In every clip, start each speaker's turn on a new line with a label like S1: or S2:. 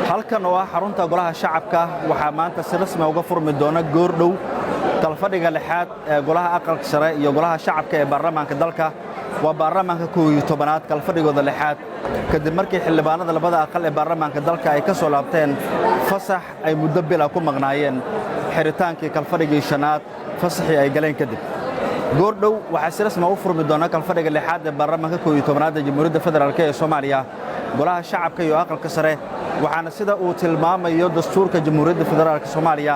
S1: halkan oo ah xarunta golaha shacabka waxaa maanta si rasmi ah uga furmi doona goordhow talfadhiga lixaad ee golaha aqalka sare iyo golaha shacabka ee baarlamaanka dalka waa baarlamaanka 11aad talfadhigooda lixaad kadib markii xildhibaanada labada aqal ee baarlamaanka dalka ay ka soo laabteen fasax ay muddo bil ah ku maqnaayeen xiritaankii kalfadhigii shanaad fasaxii ay galeen kadib goordhow waxaa si rasmi ah u furmi doona kalfadhiga lixaad ee baarlamaanka 11aad ee Jamhuuriyadda Federaalka ee Soomaaliya golaha shacabka iyo aqalka sare waxaana sida uu tilmaamayo dastuurka Jamhuuriyadda Federaalka Soomaaliya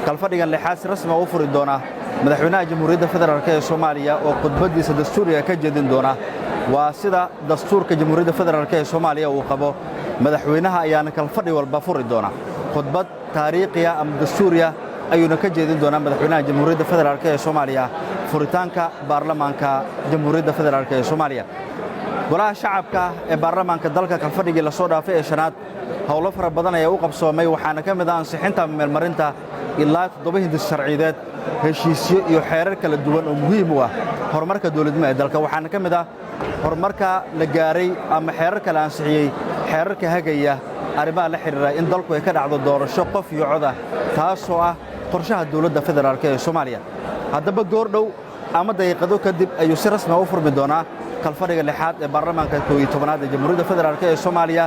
S1: kalfadhigan lixaad si rasmi ah u furi doona madaxweynaha Jamhuuriyadda Federaalka ee Soomaaliya oo khudbadiisa dastuuriga ka jeedin doona waa sida dastuurka Jamhuuriyadda Federaalka ee Soomaaliya uu qabo madaxweynaha ayaana kalfadhi walba furi doona khudbad taariikhiya ama dastuuriya ayuuna ka jeedin doona madaxweynaha Jamhuuriyadda Federaalka ee Soomaaliya furitaanka baarlamaanka Jamhuuriyadda Federaalka ee Soomaaliya golaha shacabka ee baarlamaanka dalka kalfadhigii la soo dhaafay ee shanaad howlo fara badan ayaa u qabsoomay waxaana ka mid ah ansixinta meelmarinta ilaa 7 hindis sharciyeed heshiisyo iyo xeerar kala duwan oo muhiim u ah horumarka dawladnimo ee dalka waxaana ka mid ah horumarka la gaaray ama xeerar kala ansixiyay xeerarka hagaya arrimaha la xiriira in dalku ay ka dhacdo doorasho qof iyo cod ah taasoo ah qorshaha dawladda federaalka ee Soomaaliya haddaba goordhow ama daqiiqado kadib ayuu si rasmi ah u furmi doonaa kalfadhiga lixaad ee baarlamaanka 11aad ee Jamhuuriyadda Federaalka ee Soomaaliya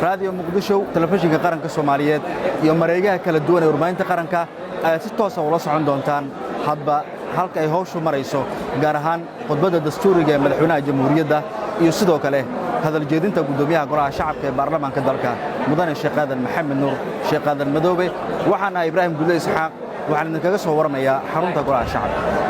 S1: raadiyo Muqdisho telefishinka qaranka Soomaaliyeed iyo mareegaha kala duwan ee warbaahinta qaranka ay si toos ah ula socon doontaan hadba halka ay hawshu marayso gaar ahaan khudbadda dastuuriga ee madaxweynaha jamhuuriyadda iyo sidoo kale hadal jeedinta gudoomiyaha golaha shacabka ee baarlamaanka dalka mudane Sheekh Aadan Maxamed Nuur Sheekh Aadan Madoobe waxaana Ibraahim Guule Isxaaq waxaan idinkaga soo waramayaa xarunta golaha shacabka